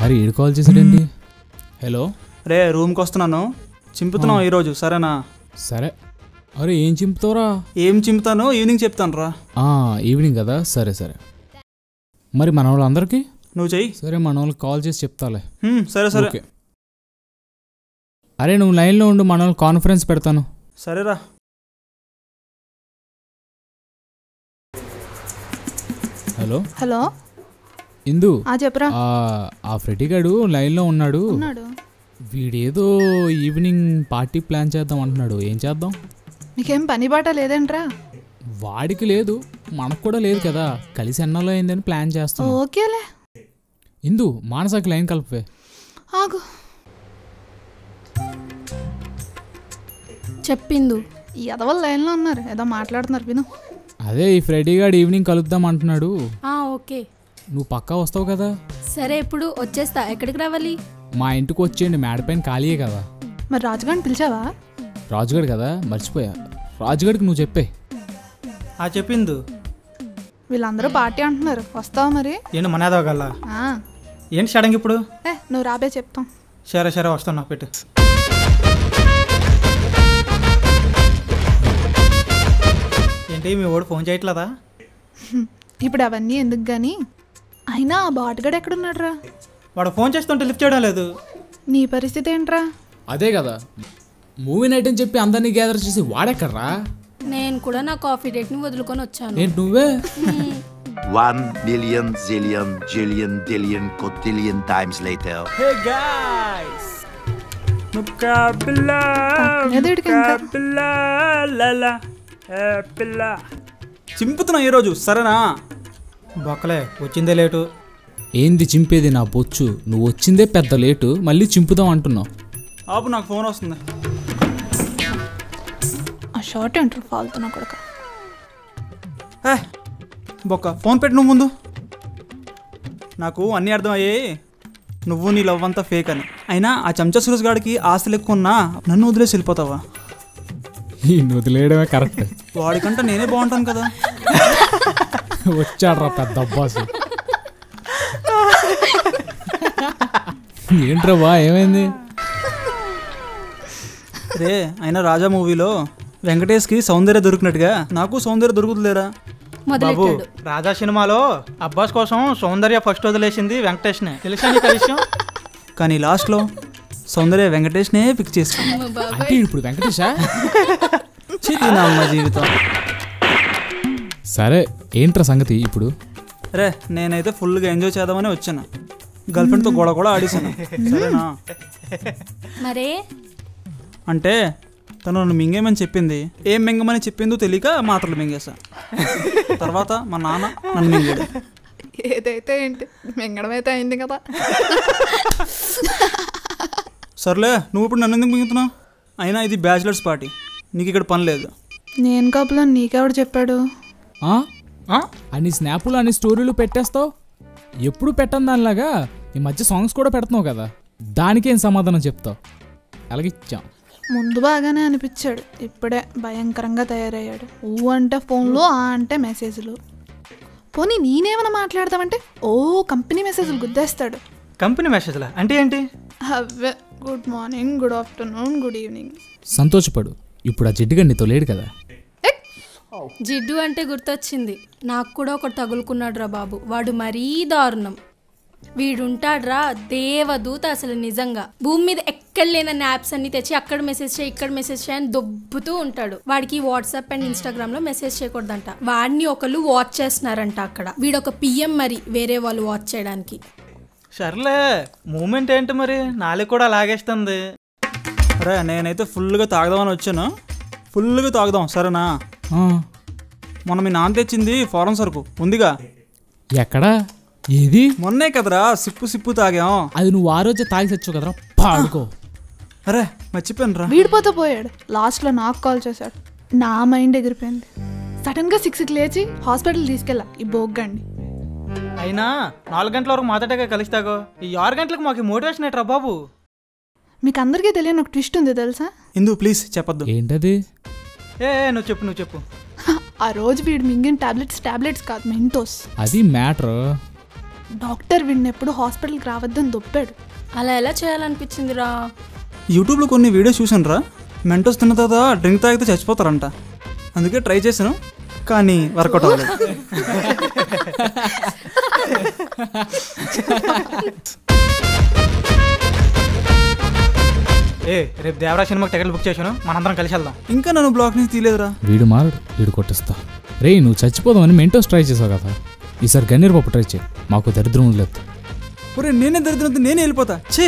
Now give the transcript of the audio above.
అరే ఏడు call చేసాడండి. Hello రే రూమ్కి వస్తున్నాను, చింపుతున్నావు ఈరోజు సరేనా? సరే. అరే ఏం చింపుతావురా? ఏం చింపుతాను ఈవినింగ్ చెప్తాను రా. ఈవినింగ్ కదా, సరే సరే. మరి మన వాళ్ళందరికీ నువ్వు చెయ్యి. సరే మన వాళ్ళకి కాల్ చేసి చెప్తాలే. సరే సరే. అరే నువ్వు లైన్లో ఉండు, మన వాళ్ళు కాన్ఫరెన్స్ పెడతాను. సరేరా. హలో హలో ఇందు, చెప్పరా. ఆ ఫ్రెడీ గాడు లైన్లో ఉన్నాడు. వీడేదో ఈవినింగ్ పార్టీ ప్లాన్ చేద్దాం అంటున్నాడు. ఏం చేద్దాం? నీకేం పని బాట లేదేంట్రా? వాడికి లేదు, మనకు కూడా లేదు కదా. కలిసి ఎన్నాలో అయిందని ప్లాన్ చేస్తాం. ఓకేలే. ఇందు మానసాకి లైన్ కలిపే. ఆగు. చెప్పిందు ఈ ఎదవల్ లైన్లో ఉన్నారు, ఏదో మాట్లాడుతున్నారు విను. అదే ఈ ఫ్రెడీ గాడు ఈవినింగ్ కలుద్దాం అంటున్నాడు. ఓకే. నువ్వు పక్కా వస్తావు కదా? సరే ఇప్పుడు వచ్చేస్తా. ఎక్కడికి రావాలి? మా ఇంటికి వచ్చేయండి, మేడ పైన ఖాళీయే కదా. మరి రాజుగాడిని పిలిచావా? రాజుగాడు కదా, మర్చిపోయా. రాజుగాడికి నువ్వు చెప్పే. చెప్పింది. వీళ్ళందరూ పార్టీ అంటున్నారు, వస్తావా మరి? ఏంటి మనదోగల్లా? ఏంటి సడన్ ఇప్పుడు? నువ్వు రాబే చెప్తాం. సరే సరే వస్తున్నా, పెట్టు. ఏంటి మీ వాడు ఫోన్ చేయట్లేదా? ఇప్పుడు అవన్నీ ఎందుకు గాని, అయినా ఆ బాటుగాడు ఎక్కడున్నాడు రా? వాడు ఫోన్ చేస్తుంటే లిఫ్ట్ చేయడం లేదు. నీ పరిస్థితి ఏంట్రా? అదే కదా, మూవీ నైట్ అని చెప్పి అందరినీ గ్యాదర్ చేసి వాడెక్కడ్రా? నేను కూడా నా కాఫీ డేట్ ని వదులుకొని వచ్చాను. ఏంటి నువ్వే? 1 million zillion jillion dillion cotillion times later. Hey guys, చింపుతున్నా ఈరోజు సరేనా? బొక్కలే వచ్చిందే లేటు. ఏంది చింపేది నా బొచ్చు? నువ్వు వచ్చిందే పెద్ద లేటు, మళ్ళీ చింపుదాం అంటున్నావు. నాకు ఫోన్ వస్తుంది. ఆ షార్ట్ ఏంట్రా ఫాల్తున్నా కొడక. బొక్క ఫోన్ పెట్టి నువ్వు ముందు. నాకు అన్నీ అర్థమయ్యాయి, నువ్వు నీ లవ్ అంతా ఫేక్ అని. అయినా ఆ చెంచా సురేష్ గాడికి ఆస్తులు ఎక్కువ ఉన్నా నన్ను వదిలేసి వెళ్ళిపోతావా? వదిలేయడమే కరెక్ట్. వాడికంటే నేనే బాగుంటాను కదా. వచ్చాడ్రా పెద్ద అబ్బాసు. ఏంట్రా బా ఏమైంది? రే అయినా రాజా మూవీలో వెంకటేష్కి సౌందర్య దొరికినట్టుగా నాకు సౌందర్య దొరుకుతుందిలేరా బాబు. రాజా సినిమాలో అబ్బాస్ కోసం సౌందర్య ఫస్ట్ వదిలేసింది వెంకటేష్నే, తెలుసా నీకు విషయం? కానీ లాస్ట్లో సౌందర్య వెంకటేష్నే పిక్ చేసింది. అంటే ఇప్పుడు వెంకటేషా? అమ్మ జీవితం. సరే ఏంట్రా సంగతి ఇప్పుడు? రే నేనైతే ఫుల్గా ఎంజాయ్ చేద్దామని వచ్చాను. గర్ల్ ఫ్రెండ్తో గొడవ కూడా ఆడేసాను సరేనా? మరే అంటే తను నన్ను మింగేమని చెప్పింది, ఏం మింగమని చెప్పిందో తెలియక మాత్రలు మింగేసా. తర్వాత మా నాన్న నన్ను మింగాడు. ఏదైతే ఏంటి, మింగడం అయితే అయింది కదా. సర్లే నువ్వు ఇప్పుడు నన్ను ఎందుకు మింగుతున్నావు? అయినా ఇది బ్యాచిలర్స్ పార్టీ, నీకు ఇక్కడ పని లేదు. నేను కప్పులో నీకెవడు చెప్పాడు? అన్ని స్నాపులు అన్ని స్టోరీలు పెట్టేస్తావు, ఎప్పుడు పెట్టను దానిలాగా ఈ మధ్య సాంగ్స్ కూడా పెడుతున్నావు కదా, దానికేం సమాధానం చెప్తావు? అలాగిచ్చాం. ముందు బాగానే అనిపించాడు, ఇప్పుడే భయంకరంగా తయారయ్యాడు. ఊ అంటే ఫోన్లో, ఆ అంటే మెసేజ్లు. పోనీ నేనేమైనా మాట్లాడతామంటే కంపెనీ మెసేజ్లు గుద్దేస్తాడు. కంపెనీ మెసేజ్లా అంటే ఏంటి? అవే good morning, good afternoon, good evening. సంతోషపడు, ఇప్పుడు ఆ జిడ్డుగా నీతో లేడు కదా. జిడ్డు అంటే గుర్తొచ్చింది, నాకు కూడా ఒకటి తగులుకున్నాడు రా బాబు. వాడు మరీ దారుణం. వీడుంటాడ్రా దేవదూత అసలు. నిజంగా భూమి మీద ఎక్కడ లేనన్ని యాప్స్ అన్ని తెచ్చి అక్కడ మెసేజ్ చేయి, ఇక్కడ మెసేజ్ చేయని దొబ్బుతూ ఉంటాడు. వాడికి వాట్సాప్ అండ్ ఇన్స్టాగ్రామ్ లో మెసేజ్ చేయకూడదంట. వాడిని ఒకళ్ళు వాచ్ చేస్తున్నారంట అక్కడ. వీడొక పిఎం మరి వేరే వాళ్ళు వాచ్ చేయడానికి. సర్లే మూమెంట్ ఏంటి మరి? నాలుగు కూడా లాగేస్తుంది. అరే నేనైతే ఫుల్గా తాగదామని వచ్చాను, ఫుల్గా తాగుదాం సరేనా? మొన్న మీ నాన్న తెచ్చింది ఫారెన్ సరుకు ఉందిగా. ఎక్కడా? ఏది? మొన్నే కదరా సిప్పు తాగాం. అది నువ్వు ఆ రోజే తాగి తెచ్చావు కదరా, పాడుకో. అరే మర్చిపోయాను రా. వీడిపోతే పోయాడు, లాస్ట్లో నాకు కాల్ చేశాడు. నా మైండ్ ఎగిరిపోయింది. సడన్ గా 6కి లేచి హాస్పిటల్ తీసుకెళ్ళా ఈ బోగ్గండి. అయినా 4 గంటల వరకు మాట్లాడగా కలిస్తాగో, ఈ 6 గంటలకు మాకు మోటివేషన్ ఏంట్రా బాబు? మీకు అందరికీ తెలియని ఒక ట్విస్ట్ ఉంది తెలుసా? ఇందు ప్లీజ్ చెప్పొద్దు. ఏంటది? నువ్వు చెప్పు. ఆ రోజు వీడు మింగిన టాబ్లెట్స్ కాదు, మెంటోస్. అది మ్యాటర్. డాక్టర్ వీడిని ఎప్పుడు హాస్పిటల్కి రావద్దని దొప్పాడు. అలా ఎలా చేయాలనిపించిందిరా? యూట్యూబ్లో కొన్ని వీడియోస్ చూసాను రా, మెంటోస్ తిన్న తర్వాత డ్రింక్ తాగితే చచ్చిపోతారంట. అందుకే ట్రై చేశాను, కానీ వర్కౌట్ అవ్వలేదు. రేపు దేవరా సినిమాకి టికెట్లు బుక్ చేశాను, మనందరం కలిసి వెళ్దాం. ఇంకా నన్ను బ్లాక్ నుంచి తీయలేదురా. వీడు మారుడు, వీడు కొట్టిస్తా. రే నువ్వు చచ్చిపోదామని మెంటోస్ ట్రై చేసావు కదా, ఈసారి గన్నేరు పప్పు ట్రై చేయి, మాకు దరిద్రం లేదు. నేనే దరిద్రంతో నేనే వెళ్ళిపోతా. చే